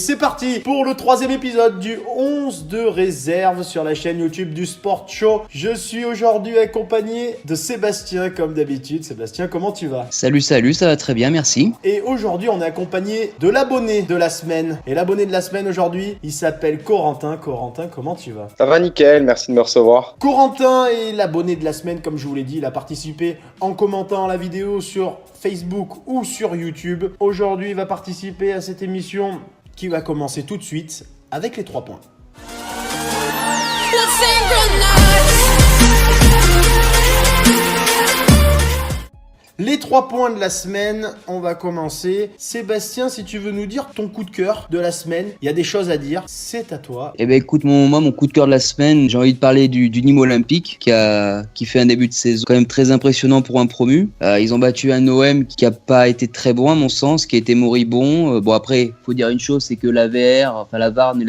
c'est parti pour le 3e épisode du 11 de réserve sur la chaîne YouTube du Sport Show. Je suis aujourd'hui accompagné de Sébastien comme d'habitude. Sébastien, comment tu vas? Salut, ça va très bien, merci. Et aujourd'hui, on est accompagné de l'abonné de la semaine. Et l'abonné de la semaine aujourd'hui, il s'appelle Corentin. Corentin, comment tu vas? Ça va nickel, merci de me recevoir. Corentin est l'abonné de la semaine, comme je vous l'ai dit. Il a participé en commentant la vidéo sur Facebook ou sur YouTube. Aujourd'hui, il va participer à cette émission qui va commencer tout de suite avec les 3 points. Les 3 points de la semaine, on va commencer. Sébastien, si tu veux nous dire ton coup de cœur de la semaine, il y a des choses à dire, c'est à toi. Eh ben écoute, mon coup de cœur de la semaine, j'ai envie de parler du Nîmes Olympique qui fait un début de saison quand même très impressionnant pour un promu. Ils ont battu un OM qui a pas été très bon à mon sens, qui a été moribond. Bon après, faut dire une chose, c'est que la VAR ne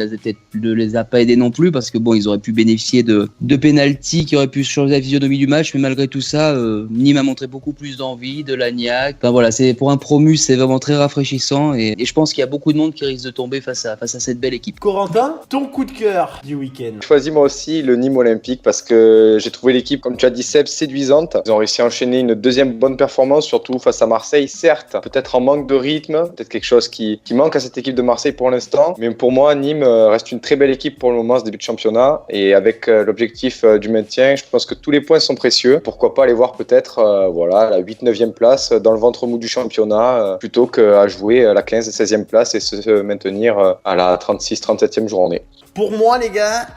les a pas aidés non plus parce que bon, ils auraient pu bénéficier de pénaltys qui auraient pu changer la physionomie du match, mais malgré tout ça, Nîmes a montré beaucoup plus d'envie, de l'agnac. Enfin voilà, c'est pour un promu, c'est vraiment très rafraîchissant et je pense qu'il y a beaucoup de monde qui risque de tomber face à cette belle équipe. Corentin, ton coup de cœur du week-end? Je choisis moi aussi le Nîmes Olympique parce que j'ai trouvé l'équipe, comme tu as dit Seb, séduisante. Ils ont réussi à enchaîner une deuxième bonne performance, surtout face à Marseille. Certes, peut-être en manque de rythme, peut-être quelque chose qui manque à cette équipe de Marseille pour l'instant. Mais pour moi, Nîmes reste une très belle équipe pour le moment, ce début de championnat. Et avec l'objectif du maintien, je pense que tous les points sont précieux. Pourquoi pas aller voir peut-être la 8-9e place dans le ventre mou du championnat plutôt qu'à jouer la 15 et 16e place et se maintenir à la 36-37e journée. Pour moi les gars,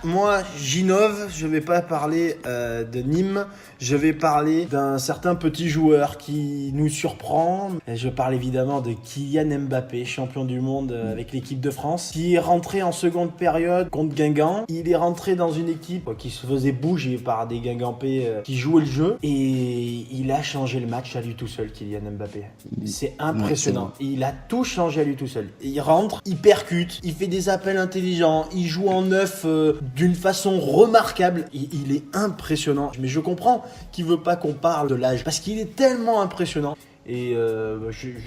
j'innove, je vais pas parler de Nîmes, je vais parler d'un certain petit joueur qui nous surprend. Et je parle évidemment de Kylian Mbappé, champion du monde avec l'équipe de France, qui est rentré en seconde période contre Guingamp. Il est rentré dans une équipe qui se faisait bouger par des Guingampais qui jouaient le jeu et il a changé le match à lui tout seul, Kylian Mbappé. C'est impressionnant. Il a tout changé à lui tout seul. Il rentre, il percute, il fait des appels intelligents, il joue en neuf d'une façon remarquable. Il est impressionnant. Mais je comprends qu'il veut pas qu'on parle de l'âge parce qu'il est tellement impressionnant. Et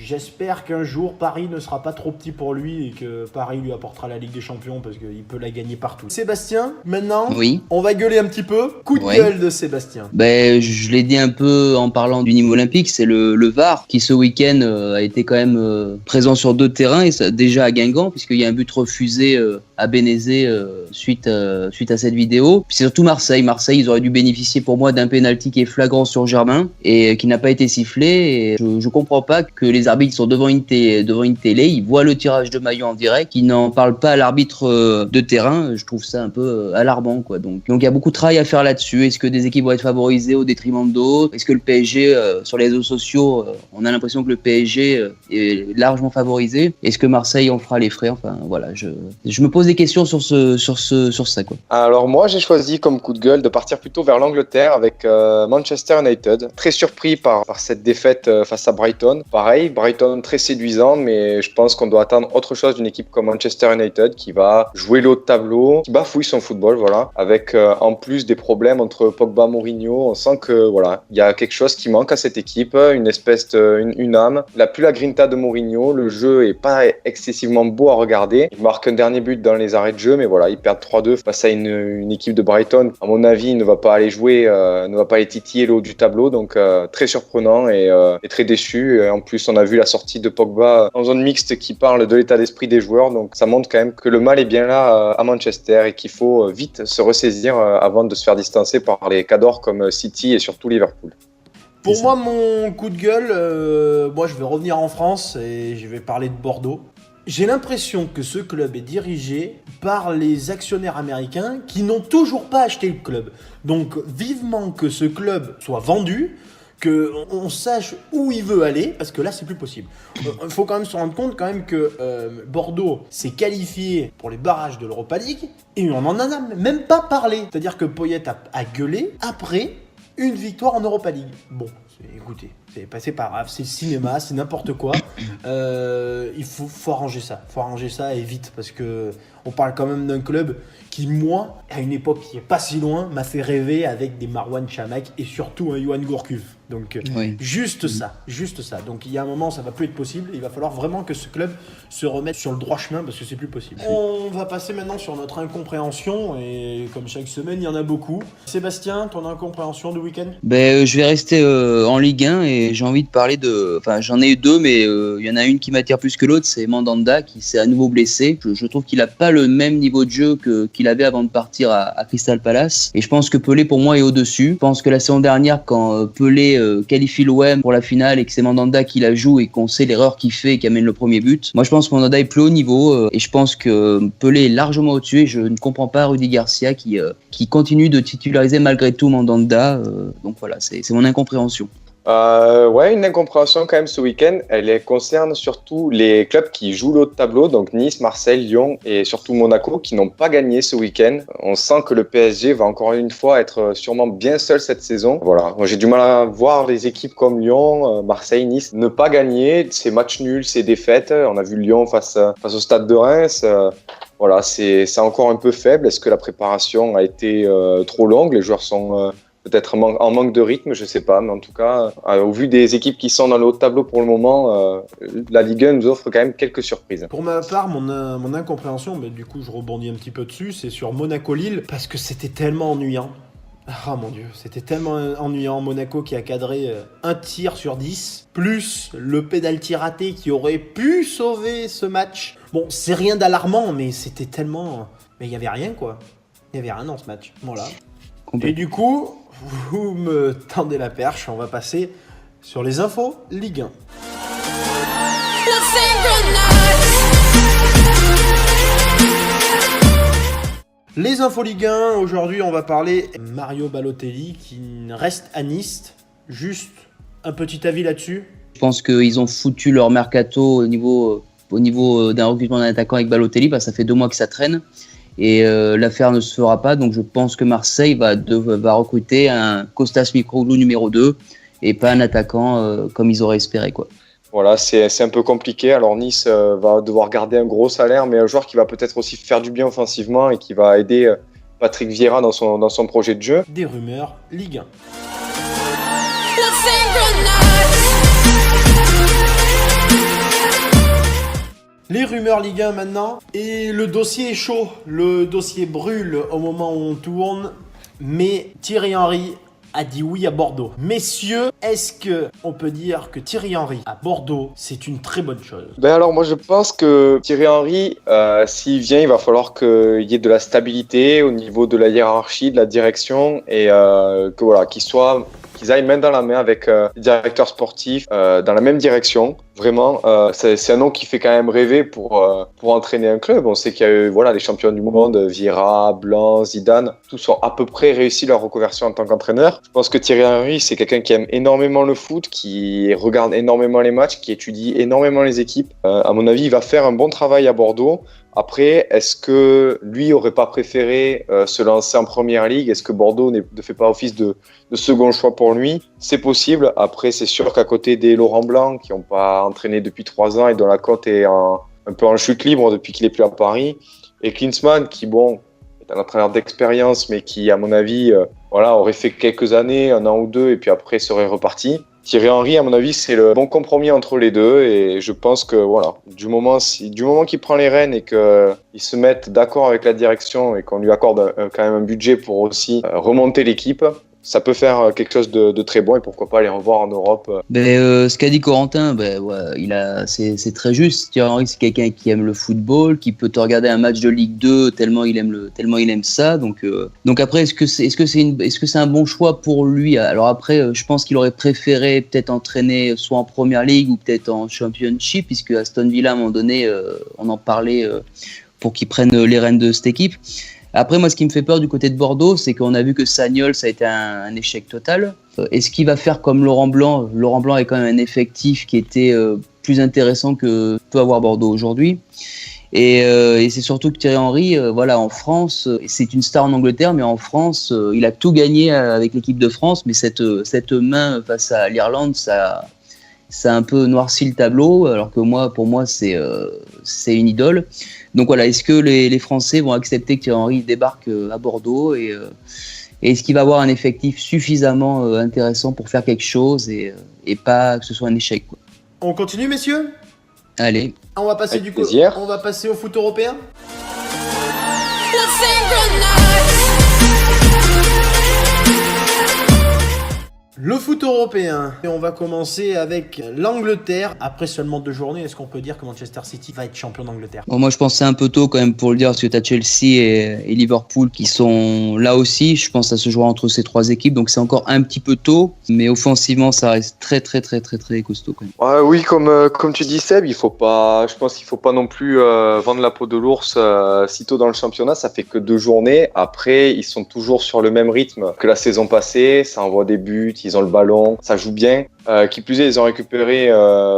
j'espère qu'un jour Paris ne sera pas trop petit pour lui et que Paris lui apportera la Ligue des Champions parce qu'il peut la gagner partout. Sébastien, maintenant, oui. On va gueuler un petit peu. Coup de gueule de Sébastien. Je l'ai dit un peu en parlant du Nîmes Olympique, c'est le VAR qui ce week-end a été quand même présent sur 2 terrains et ça, déjà à Guingamp puisqu'il y a un but refusé à Bénézet suite à cette vidéo. Puis c'est surtout Marseille, ils auraient dû bénéficier pour moi d'un pénalty qui est flagrant sur Germain et qui n'a pas été sifflé. Et je comprends pas que les arbitres sont devant une télé, ils voient le tirage de maillot en direct, ils n'en parlent pas à l'arbitre de terrain. Je trouve ça un peu alarmant, quoi. Donc il y a beaucoup de travail à faire là-dessus. Est-ce que des équipes vont être favorisées au détriment d'autres? Est-ce que le PSG, sur les réseaux sociaux, on a l'impression que le PSG est largement favorisé? Est-ce que Marseille en fera les frais? Enfin voilà, je me pose des questions sur ça, quoi. Alors moi j'ai choisi comme coup de gueule de partir plutôt vers l'Angleterre avec Manchester United. Très surpris par cette défaite face à Brighton. Pareil, Brighton très séduisant, mais je pense qu'on doit attendre autre chose d'une équipe comme Manchester United qui va jouer le haut de tableau, qui bafouille son football, voilà, avec en plus des problèmes entre Pogba, Mourinho. On sent que voilà, il y a quelque chose qui manque à cette équipe, une âme. Il n'a plus la grinta de Mourinho, le jeu est pas excessivement beau à regarder. Il marque un dernier but dans les arrêts de jeu, mais voilà, ils perdent 3-2 face à une équipe de Brighton. À mon avis, il ne va pas aller jouer, ne va pas aller titiller le haut du tableau, donc très surprenant et très déçu. En plus, on a vu la sortie de Pogba en zone mixte qui parle de l'état d'esprit des joueurs, donc ça montre quand même que le mal est bien là à Manchester et qu'il faut vite se ressaisir avant de se faire distancer par les cadors comme City et surtout Liverpool. Pour moi, mon coup de gueule, je vais revenir en France et je vais parler de Bordeaux. J'ai l'impression que ce club est dirigé par les actionnaires américains qui n'ont toujours pas acheté le club. Donc vivement que ce club soit vendu, qu'on sache où il veut aller, parce que là c'est plus possible. Il faut quand même se rendre compte quand même que Bordeaux s'est qualifié pour les barrages de l'Europa League et on n'en a même pas parlé. C'est-à-dire que Poyet a gueulé après une victoire en Europa League. Bon, Écoutez, c'est pas grave, c'est le cinéma, c'est n'importe quoi. Il faut arranger ça. Faut arranger ça et vite parce que on parle quand même d'un club qui, moi, à une époque qui est pas si loin, m'a fait rêver avec des Marouane Chamakh et surtout un Yoann Gourcuff. Donc, Oui. juste ça. Donc, il y a un moment, ça va plus être possible. Il va falloir vraiment que ce club se remette sur le droit chemin parce que c'est plus possible. On va passer maintenant sur notre incompréhension et comme chaque semaine, il y en a beaucoup. Sébastien, ton incompréhension du week-end ? Je vais rester en Ligue 1 et j'ai envie de parler de... Enfin, j'en ai eu deux, mais il y en a une qui m'attire plus que l'autre, c'est Mandanda qui s'est à nouveau blessé. Je trouve qu'il n'a pas le même niveau de jeu qu'il avait avant de partir à Crystal Palace. Et je pense que Pelé, pour moi, est au-dessus. Je pense que la saison dernière, quand Pelé qualifie l'OM pour la finale et que c'est Mandanda qui la joue et qu'on sait l'erreur qu'il fait et qui amène le premier but, moi je pense que Mandanda est plus haut niveau et je pense que Pelé est largement au-dessus et je ne comprends pas Rudy Garcia qui continue de titulariser malgré tout Mandanda. Donc voilà, c'est mon incompréhension. Ouais, une incompréhension quand même ce week-end. Elle concerne surtout les clubs qui jouent le haut de tableau, donc Nice, Marseille, Lyon et surtout Monaco, qui n'ont pas gagné ce week-end. On sent que le PSG va encore une fois être sûrement bien seul cette saison. Voilà, moi j'ai du mal à voir les équipes comme Lyon, Marseille, Nice ne pas gagner. Ces matchs nuls, ces défaites. On a vu Lyon face au Stade de Reims. Voilà, c'est encore un peu faible. Est-ce que la préparation a été trop longue ? Les joueurs sont peut-être en manque de rythme, je sais pas, mais en tout cas, au vu des équipes qui sont dans le haut de tableau pour le moment, la Ligue 1 nous offre quand même quelques surprises. Pour ma part, mon incompréhension, mais du coup je rebondis un petit peu dessus, c'est sur Monaco-Lille, parce que c'était tellement ennuyant. Ah mon Dieu, c'était tellement ennuyant. Monaco qui a cadré un tir sur 10, plus le pénalty raté qui aurait pu sauver ce match. Bon, c'est rien d'alarmant, mais c'était tellement... Mais il n'y avait rien, quoi. Il n'y avait rien dans ce match. Voilà. Et du coup, vous me tendez la perche, on va passer sur les infos Ligue 1. Les infos Ligue 1, aujourd'hui on va parler Mario Balotelli qui reste à Nice. Juste un petit avis là-dessus. Je pense qu'ils ont foutu leur mercato au niveau d'un recrutement d'un attaquant avec Balotelli, parce que ça fait 2 mois que ça traîne. Et l'affaire ne se fera pas, donc je pense que Marseille va recruter un Kostas Mitroglou numéro 2 et pas un attaquant comme ils auraient espéré, quoi. Voilà, c'est un peu compliqué. Alors Nice va devoir garder un gros salaire, mais un joueur qui va peut-être aussi faire du bien offensivement et qui va aider Patrick Vieira dans son projet de jeu. Des rumeurs Ligue 1. Les rumeurs Ligue 1 maintenant, et le dossier est chaud, le dossier brûle au moment où on tourne, mais Thierry Henry a dit oui à Bordeaux. Messieurs, est-ce que on peut dire que Thierry Henry à Bordeaux, c'est une très bonne chose ? Ben alors moi je pense que Thierry Henry, s'il vient, il va falloir qu'il y ait de la stabilité au niveau de la hiérarchie, de la direction, et qu'ils aillent main dans la main avec les directeurs sportifs dans la même direction. Vraiment, c'est un nom qui fait quand même rêver pour entraîner un club. On sait qu'il y a eu les champions du monde, Vieira, Blanc, Zidane, tous ont à peu près réussi leur reconversion en tant qu'entraîneur. Je pense que Thierry Henry, c'est quelqu'un qui aime énormément le foot, qui regarde énormément les matchs, qui étudie énormément les équipes. À mon avis, il va faire un bon travail à Bordeaux. Après, est-ce que lui aurait pas préféré se lancer en première ligue ? Est-ce que Bordeaux ne fait pas office de second choix pour lui ? C'est possible. Après, c'est sûr qu'à côté des Laurent Blanc, qui n'ont pas entraîné depuis 3 ans et dont la cote est un peu en chute libre depuis qu'il est plus à Paris, et Klinsmann, qui est un entraîneur d'expérience, mais qui, à mon avis, aurait fait quelques années, 1 an ou 2, et puis après serait reparti. Thierry Henry, à mon avis, c'est le bon compromis entre les deux, et je pense que du moment qu'il prend les rênes et qu'il se mette d'accord avec la direction et qu'on lui accorde quand même un budget pour aussi remonter l'équipe, ça peut faire quelque chose de très bon, et pourquoi pas les revoir en Europe. Ce qu'a dit Corentin, c'est très juste. Thierry Henry, c'est quelqu'un qui aime le football, qui peut te regarder un match de Ligue 2 tellement il aime ça. Donc après, est-ce que c'est un bon choix pour lui ? Alors après, je pense qu'il aurait préféré peut-être entraîner soit en Première Ligue ou peut-être en Championship, puisque Aston Villa, à un moment donné, on en parlait pour qu'il prenne les rênes de cette équipe. Après, moi, ce qui me fait peur du côté de Bordeaux, c'est qu'on a vu que Sagnol, ça a été un échec total. Est-ce qu'il va faire comme Laurent Blanc ? Laurent Blanc est quand même un effectif qui était plus intéressant que peut avoir Bordeaux aujourd'hui. Et c'est surtout que Thierry Henry, voilà, en France, c'est une star en Angleterre, mais en France, il a tout gagné avec l'équipe de France. Mais cette main face à l'Irlande, ça a un peu noirci le tableau. Alors que pour moi, c'est une idole. Donc voilà, est-ce que les Français vont accepter que Thierry Henry débarque à Bordeaux et est-ce qu'il va avoir un effectif suffisamment intéressant pour faire quelque chose et pas que ce soit un échec, quoi. On continue, messieurs? Allez. On va passer Avec plaisir. On va passer au foot européen. Le foot européen. Et on va commencer avec l'Angleterre. Après seulement 2 journées, est-ce qu'on peut dire que Manchester City va être champion d'Angleterre? Bon, moi, je pense que c'est un peu tôt quand même pour le dire, parce que tu as Chelsea et Liverpool qui sont là aussi. Je pense que ça se jouera entre ces 3 équipes, donc c'est encore un petit peu tôt. Mais offensivement, ça reste très, très, très, très, très costaud quand même. Oui, comme tu dis, Seb, je pense qu'il faut pas non plus vendre la peau de l'ours si tôt dans le championnat. Ça fait que 2 journées. Après, ils sont toujours sur le même rythme que la saison passée. Ça envoie des buts, ils ont le ballon, ça joue bien. Qui plus est, ils ont récupéré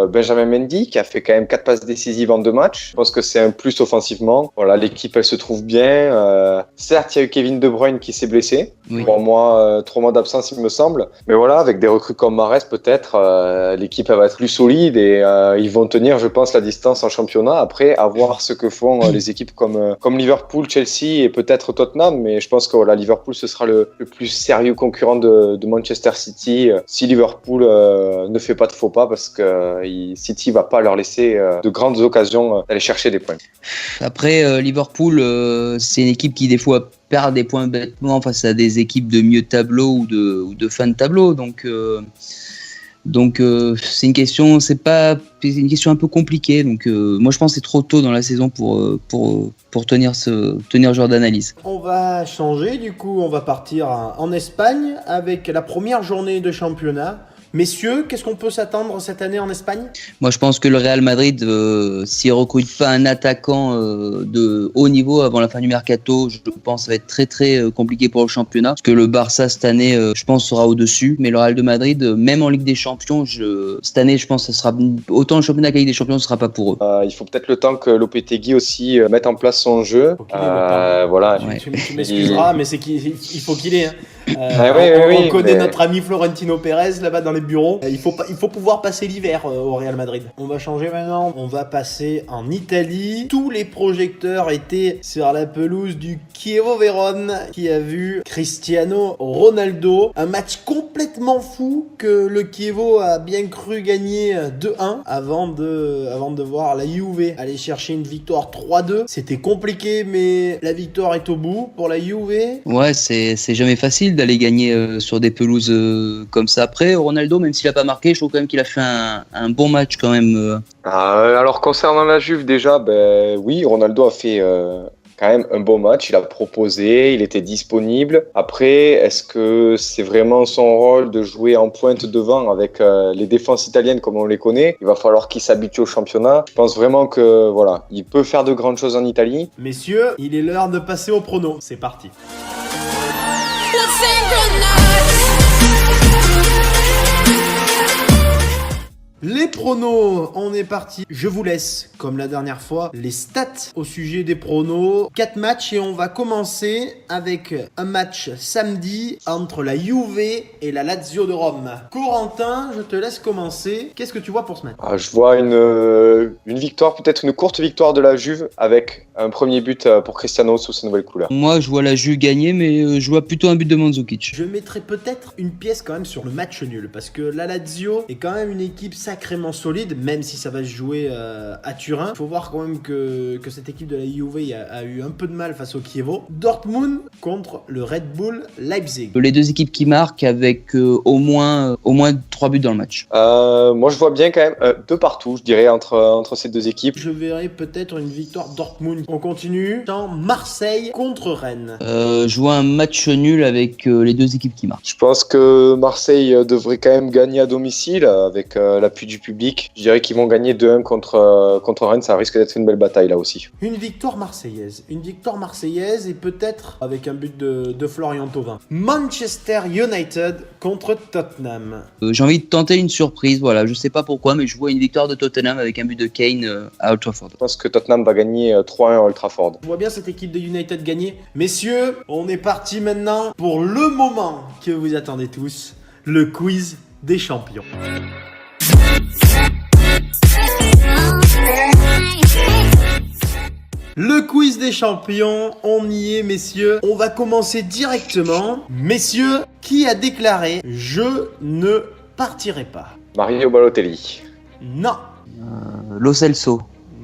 Benjamin Mendy, qui a fait quand même 4 passes décisives en 2 matchs. Je pense que c'est un plus offensivement. Voilà, l'équipe, elle se trouve bien. Certes, il y a eu Kevin De Bruyne qui s'est blessé. Oui. 3 mois d'absence, il me semble. Mais voilà, avec des recrues comme Mahrez, peut-être, l'équipe, elle va être plus solide et ils vont tenir, je pense, la distance en championnat. Après, à voir ce que font les équipes comme Liverpool, Chelsea et peut-être Tottenham. Mais je pense que voilà, Liverpool, ce sera le plus sérieux concurrent de Manchester City. Si Liverpool ne fait pas de faux pas, parce que City va pas leur laisser de grandes occasions d'aller chercher des points. Après, Liverpool, c'est une équipe qui des fois perd des points bêtement face à des équipes de milieu de tableau ou de fin de tableau. Donc c'est une question un peu compliquée. Donc moi je pense que c'est trop tôt dans la saison pour tenir ce genre d'analyse. On va changer, du coup, on va partir en Espagne avec la première journée de championnat. Messieurs, qu'est-ce qu'on peut s'attendre cette année en Espagne? Moi, je pense que le Real Madrid, s'il recrute pas un attaquant de haut niveau avant la fin du mercato, je pense que ça va être très très compliqué pour le championnat. Parce que le Barça cette année, je pense, sera au-dessus. Mais le Real de Madrid, même en Ligue des Champions, cette année, je pense que ça sera autant le championnat que la Ligue des Champions, ce sera pas pour eux. Il faut peut-être le temps que Lopetegui aussi mette en place son jeu. Voilà. Ouais. Tu m'excuseras, mais il faut qu'il ait. On connaît notre ami Florentino Pérez là-bas dans les bureaux. Il faut pouvoir passer l'hiver au Real Madrid. On va changer maintenant. On va passer en Italie. Tous les projecteurs étaient sur la pelouse du Chievo Vérone qui a vu Cristiano Ronaldo. Un match complètement fou que le Chievo a bien cru gagner 2-1 avant de voir la Juve aller chercher une victoire 3-2. C'était compliqué, mais la victoire est au bout pour la Juve. Ouais, c'est jamais facile d'aller gagner sur des pelouses comme ça. Après, Ronaldo, même s'il a pas marqué, je trouve quand même qu'il a fait un bon match quand même. Alors concernant la Juve, déjà, oui, Ronaldo a fait quand même un bon match. Il a proposé, il était disponible. Après, est-ce que c'est vraiment son rôle de jouer en pointe devant avec les défenses italiennes comme on les connaît? Il va falloir qu'il s'habitue au championnat. Je pense vraiment que voilà, il peut faire de grandes choses en Italie. Messieurs, il est l'heure de passer au prono. C'est parti. Les pronos, on est parti. Je vous laisse, comme la dernière fois, les stats au sujet des pronos. 4 matchs et on va commencer avec un match samedi entre la Juve et la Lazio de Rome. Corentin, je te laisse commencer. Qu'est-ce que tu vois pour ce match? Je vois une victoire, peut-être une courte victoire de la Juve avec un premier but pour Cristiano sous ses nouvelles couleurs. Moi, je vois la Juve gagner, mais je vois plutôt un but de Mandzukic. Je mettrais peut-être une pièce quand même sur le match nul, parce que la Lazio est quand même une équipe sacrément solide, même si ça va se jouer à Turin. Il faut voir quand même que cette équipe de la Juve a eu un peu de mal face au Chievo. Dortmund contre le Red Bull Leipzig. Les 2 équipes qui marquent avec au moins 3 buts dans le match. Moi, je vois bien quand même 2 partout, je dirais, entre ces 2 équipes. Je verrais peut-être une victoire Dortmund. On continue dans Marseille contre Rennes. Je vois un match nul avec les 2 équipes qui marquent. Je pense que Marseille devrait quand même gagner à domicile avec l'appui l'appui du public. Je dirais qu'ils vont gagner 2-1 contre Rennes. Ça risque d'être une belle bataille là aussi. Une victoire marseillaise et peut-être avec un but de Florian Thauvin. Manchester United contre Tottenham. J'ai envie de tenter une surprise, voilà, je sais pas pourquoi, mais je vois une victoire de Tottenham avec un but de Kane à Old Trafford. Je pense que Tottenham va gagner 3-1 à Old Trafford. Je vois bien cette équipe de United gagner. Messieurs, on est parti maintenant pour le moment que vous attendez tous, le quiz des champions. Le quiz des champions, on y est messieurs. On va commencer directement. Messieurs, qui a déclaré « Je ne partirai pas » Mario Balotelli. Non. Lo Celso.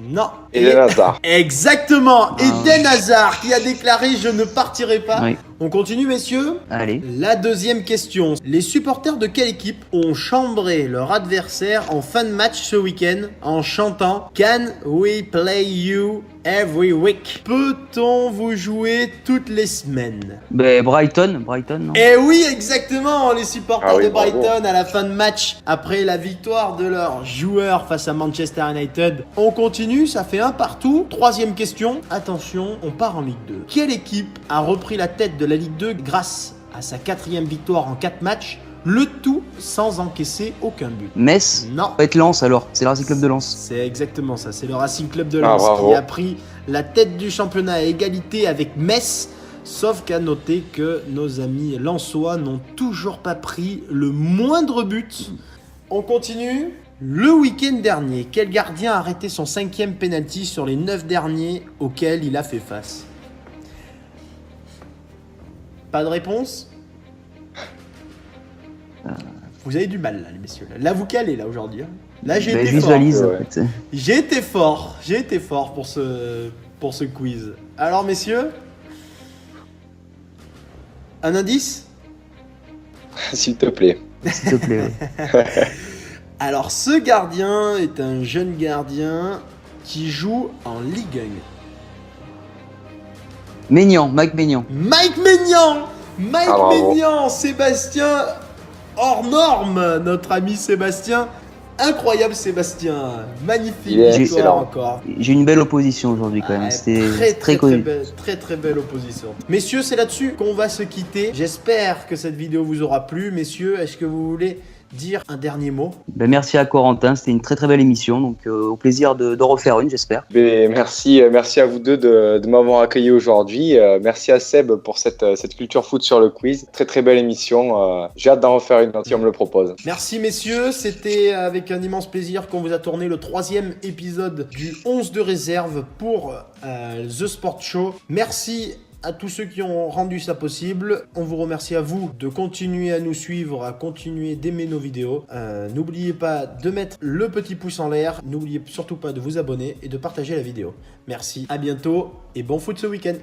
Non. Eden Hazard. Exactement. Eden Hazard qui a déclaré « Je ne partirai pas ». Oui. On continue messieurs. Allez. La deuxième question. Les supporters de quelle équipe ont chambré leur adversaire en fin de match ce week-end en chantant « Can we play you every week » Peut-on vous jouer toutes les semaines? Brighton, non? Eh oui, exactement, les supporters Ah oui, de bravo. Brighton à la fin de match, après la victoire de leur joueur face à Manchester United. On continue, ça fait un partout. Troisième question, attention, on part en Ligue 2. Quelle équipe a repris la tête de la Ligue 2 grâce à sa 4e victoire en 4 matchs, le tout sans encaisser aucun but? Metz? Non. Ça va être Lens alors, c'est le Racing Club de Lens. C'est exactement ça, c'est le Racing Club de Ah, Lens bravo. qui a pris la tête du championnat à égalité avec Metz. Sauf qu'à noter que nos amis lensois n'ont toujours pas pris le moindre but. On continue. Le week-end dernier, quel gardien a arrêté son 5e penalty sur les 9 derniers auxquels il a fait face? Pas de réponse? Vous avez du mal là, les messieurs. Là, vous calez là aujourd'hui. hein. Là, j'ai Je été fort. visualise. ouais. En fait. J'ai été fort pour ce quiz. Alors messieurs, un indice? S'il te plaît. S'il te plaît. Ouais. Alors ce gardien est un jeune gardien qui joue en Ligue 1. Mike Maignan. Mike Maignan, bravo. Sébastien hors norme, notre ami Sébastien. Incroyable Sébastien, magnifique Il est victoire excellent. encore. J'ai une belle opposition aujourd'hui quand même, Ouais, c'était très connu. très belle opposition. Messieurs, c'est là-dessus qu'on va se quitter. J'espère que cette vidéo vous aura plu. Messieurs, est-ce que vous voulez dire un dernier mot? Merci à Corentin, c'était une très belle émission, donc au plaisir de refaire une, j'espère. Merci à vous deux de m'avoir accueilli aujourd'hui. Merci à Seb pour cette culture foot sur le quiz. Très belle émission. J'ai hâte d'en refaire une si on me le propose. Merci messieurs, c'était avec un immense plaisir qu'on vous a tourné le 3e épisode du 11 de réserve pour The Sport Show. Merci à tous ceux qui ont rendu ça possible. On vous remercie à vous de continuer à nous suivre, à continuer d'aimer nos vidéos. N'oubliez pas de mettre le petit pouce en l'air. N'oubliez surtout pas de vous abonner et de partager la vidéo. Merci, à bientôt et bon foot ce week-end.